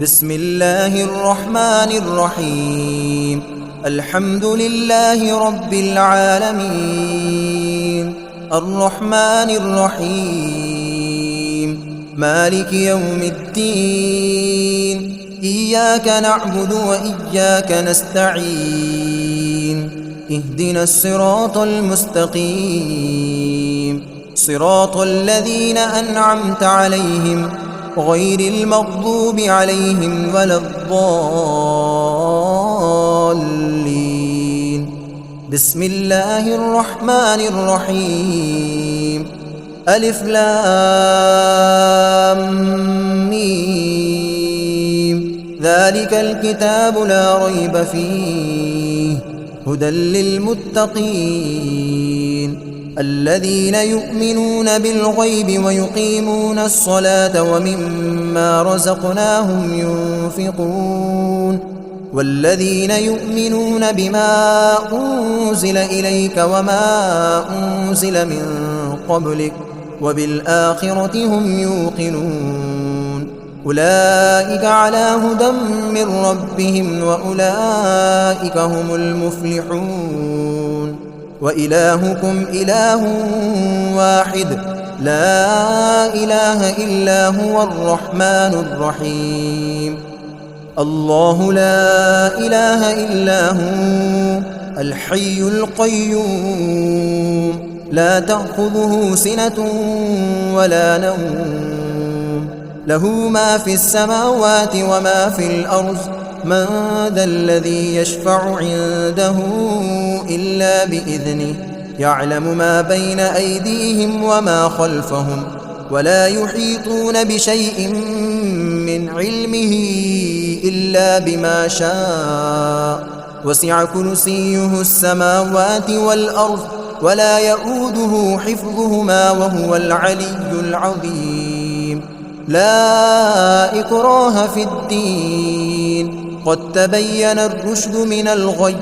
بسم الله الرحمن الرحيم الحمد لله رب العالمين الرحمن الرحيم مالك يوم الدين إياك نعبد وإياك نستعين اهدنا الصراط المستقيم صراط الذين أنعمت عليهم غير المغضوب عليهم ولا الضالين بسم الله الرحمن الرحيم ألف لام ميم ذلك الكتاب لا ريب فيه هدى للمتقين الذين يؤمنون بالغيب ويقيمون الصلاة ومما رزقناهم ينفقون والذين يؤمنون بما أنزل إليك وما أنزل من قبلك وبالآخرة هم يوقنون أولئك على هدى من ربهم وأولئك هم المفلحون وإلهكم إله واحد لا إله إلا هو الرحمن الرحيم الله لا إله إلا هو الحي القيوم لا تأخذه سنة ولا نوم له ما في السماوات وما في الأرض من ذا الذي يشفع عنده إلا بإذنه يعلم ما بين أيديهم وما خلفهم ولا يحيطون بشيء من علمه إلا بما شاء وسع كرسيه السماوات والأرض ولا يؤوده حفظهما وهو العلي العظيم لا إكراه في الدين قد تبين الرشد من الغي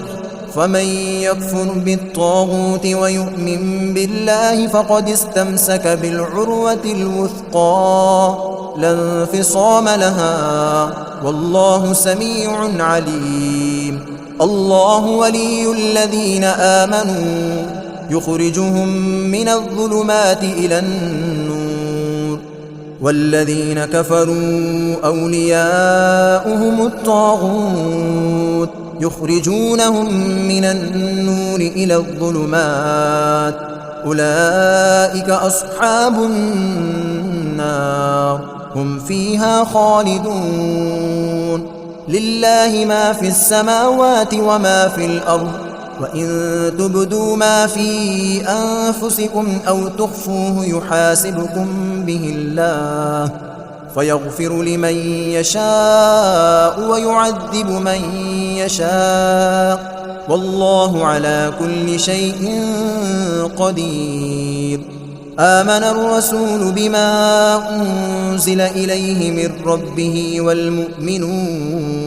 فمن يكفر بالطاغوت ويؤمن بالله فقد استمسك بالعروة الوثقى لا انفصام لها والله سميع عليم الله ولي الذين آمنوا يخرجهم من الظلمات إلى النور والذين كفروا أولياؤهم الطاغوت يخرجونهم من النور إلى الظلمات أولئك أصحاب النار هم فيها خالدون لله ما في السماوات وما في الأرض وإن تبدوا ما في أنفسكم أو تخفوه يحاسبكم به الله فيغفر لمن يشاء ويعذب من يشاء والله على كل شيء قدير آمن الرسول بما أنزل إليه من ربه والمؤمنون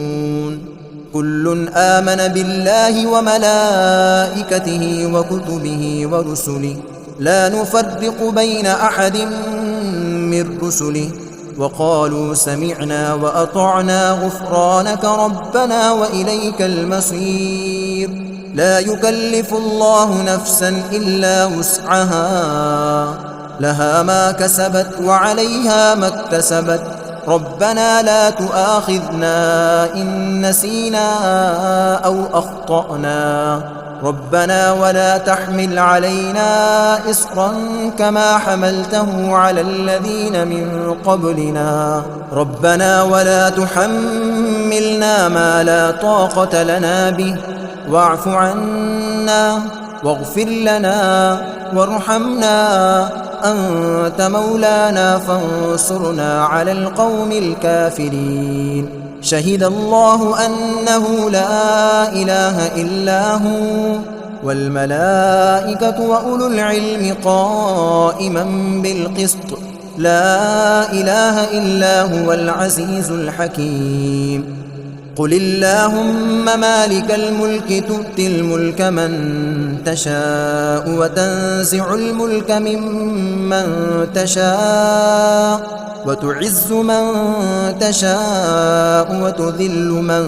كل آمن بالله وملائكته وكتبه ورسله لا نفرق بين أحد من رسله وقالوا سمعنا وأطعنا غفرانك ربنا وإليك المصير لا يكلف الله نفسا إلا وسعها لها ما كسبت وعليها ما اكتسبت ربنا لا تؤاخذنا إن نسينا أو أخطأنا ربنا ولا تحمل علينا إصرا كما حملته على الذين من قبلنا ربنا ولا تحملنا ما لا طاقة لنا به واعف عنا واغفر لنا وارحمنا أنت مولانا فانصرنا على القوم الكافرين شهد الله أنه لا إله إلا هو والملائكة وأولو العلم قائما بالقسط لا إله إلا هو العزيز الحكيم قل اللهم مالك الملك تؤتي الملك من تشاء وتنزع الملك ممن تشاء وتعز من تشاء وتذل من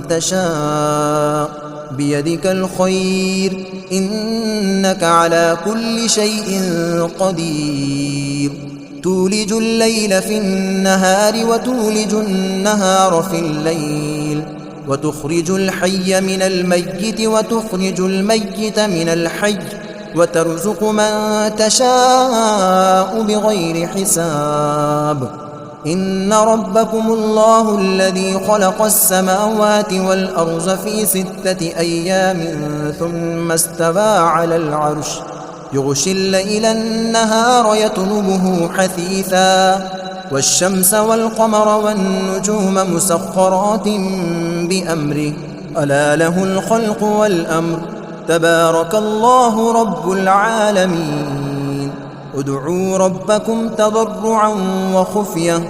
تشاء بيدك الخير إنك على كل شيء قدير تولج الليل في النهار وتولج النهار في الليل وتخرج الحي من الميت وتخرج الميت من الحي وترزق من تشاء بغير حساب إن ربكم الله الذي خلق السماوات والأرض في 6 أيام ثم استوى على العرش يغشي الليل النهار يطلبه حثيثا والشمس والقمر والنجوم مسخرات بأمره ألا له الخلق والأمر تبارك الله رب العالمين ادعوا ربكم تضرعا وخفية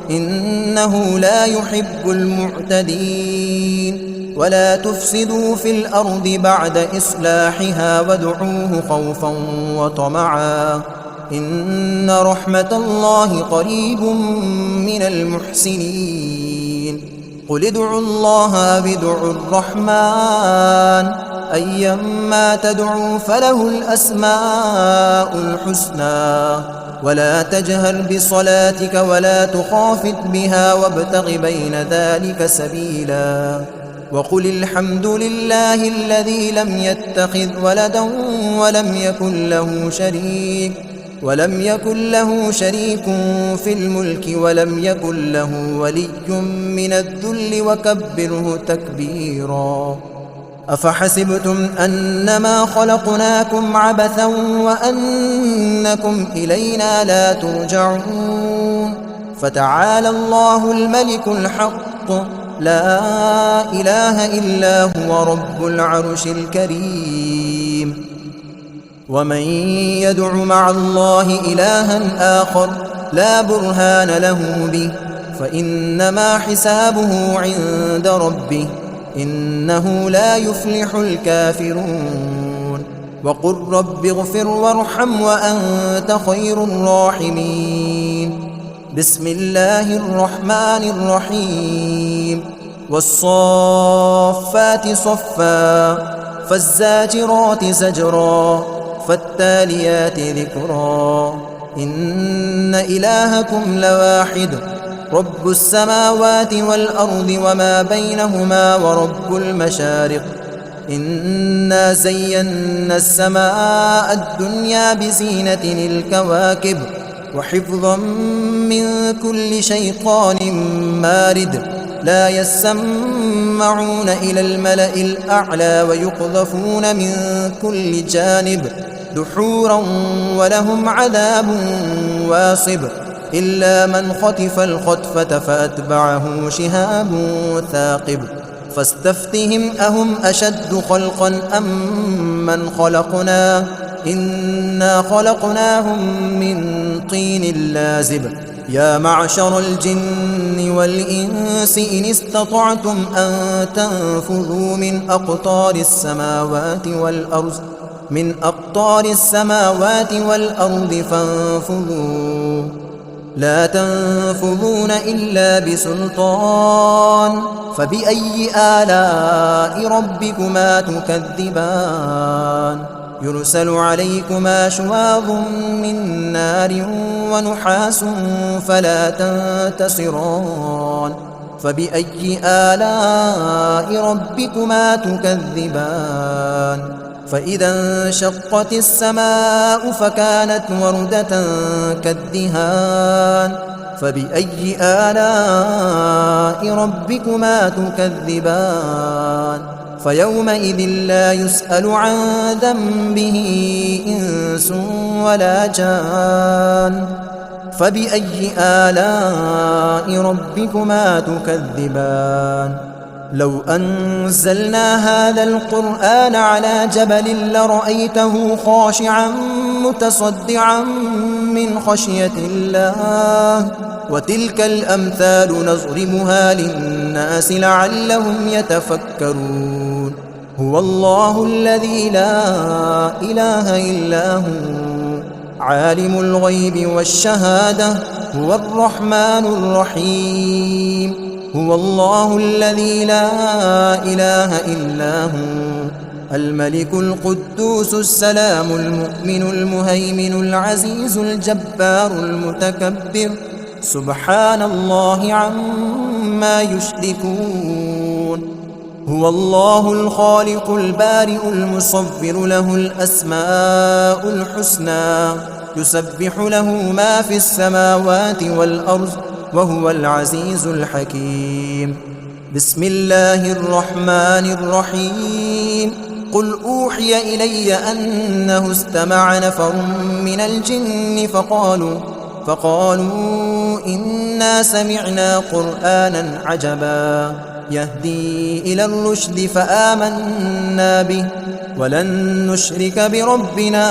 إنه لا يحب المعتدين ولا تفسدوا في الأرض بعد إصلاحها وادعوه خوفا وطمعا إن رحمة الله قريب من المحسنين قل ادعوا الله بدعوا الرحمن أيما تدعوا فله الأسماء الحسنى ولا تجهر بصلاتك ولا تخافت بها وابتغ بين ذلك سبيلا وقل الحمد لله الذي لم يتخذ ولدا ولم يكن له شريك في الملك ولم يكن له ولي من الذل وكبره تكبيرا أفحسبتم أنما خلقناكم عبثا وأنكم إلينا لا ترجعون فتعالى الله الملك الحق لا إله إلا هو رب العرش الكريم ومن يدع مع الله إلها آخر لا برهان له به فإنما حسابه عند ربه إنه لا يفلح الكافرون وقل رب اغفر وارحم وأنت خير الراحمين بسم الله الرحمن الرحيم والصافات صفا فالزاجرات زجرا فالتاليات ذكرا إن إلهكم لواحد رب السماوات والأرض وما بينهما ورب المشارق إنا زينا السماء الدنيا بزينة الكواكب وحفظا من كل شيطان مارد لا يسمعون إلى الملأ الأعلى ويقذفون من كل جانب دحورا ولهم عذاب واصب إلا من خطف الخطفة فأتبعه شهاب ثاقب فاستفتهم أهم أشد خلقا أم من خلقنا إنا خلقناهم من طين لازب يا معشر الجن والإنس إن استطعتم أن تنفذوا من أقطار السماوات والأرض فانفذوا لا تنفذون إلا بسلطان فبأي آلاء ربكما تكذبان يرسل عليكما شواظ من نار ونحاس فلا تنتصران فبأي آلاء ربكما تكذبان فإذا انشقت السماء فكانت وردة كالدهان فبأي آلاء ربكما تكذبان فيومئذ لا يسأل عن ذنبه إنس ولا جان فبأي آلاء ربكما تكذبان لو أنزلنا هذا القرآن على جبل لرأيته خاشعا متصدعا من خشية الله وتلك الأمثال نضربها للناس لعلهم يتفكرون. هو الله الذي لا إله إلا هو عالم الغيب والشهادة هو الرحمن الرحيم. هو الله الذي لا إله إلا هو الملك القدوس السلام المؤمن المهيمن العزيز الجبار المتكبر سبحان الله عما يشركون. هو الله الخالق البارئ المصور له الأسماء الحسنى يسبح له ما في السماوات والأرض وهو العزيز الحكيم. بسم الله الرحمن الرحيم. قل أوحي إلي أنه استمع نفر من الجن فقالوا إنا سمعنا قرآنا عجبا يهدي إلى الرشد فآمنا به ولن نشرك بربنا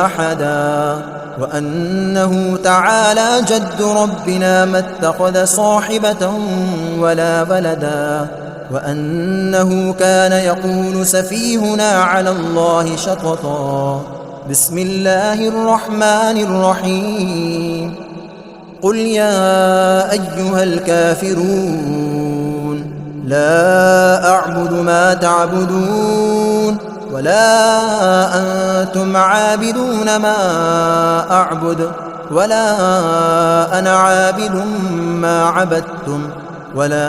أحدا وأنه تعالى جد ربنا ما اتخذ صاحبة ولا ولدا وأنه كان يقول سفيهنا على الله شططا. بسم الله الرحمن الرحيم. قل يا أيها الكافرون لا أعبد ما تعبدون ولا أنتم عابدون ما أعبد ولا أنا عابد ما عبدتم ولا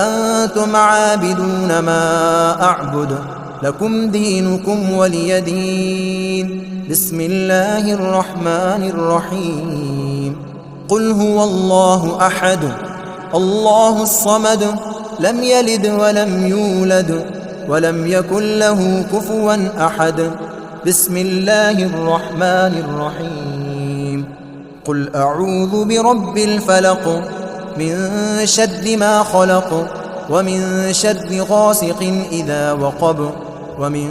أنتم عابدون ما أعبد لكم دينكم ولي دين. بسم الله الرحمن الرحيم. قل هو الله أحد الله الصمد لم يلد ولم يولد ولم يكن له كفوا أحد. بسم الله الرحمن الرحيم. قل أعوذ برب الفلق من شر ما خلق ومن شر غاسق إذا وقب ومن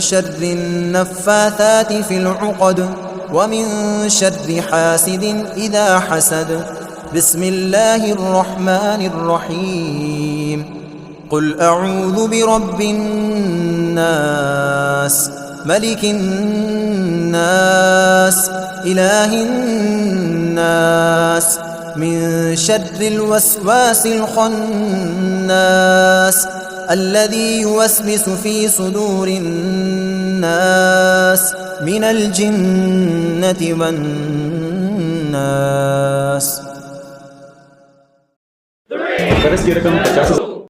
شر النفاثات في العقد ومن شر حاسد إذا حسد. بسم الله الرحمن الرحيم. قل أعوذ برب الناس ملك الناس إله الناس من شر الوسواس الخناس الذي يوسوس في صدور الناس من الجنة والناس. Terus direkam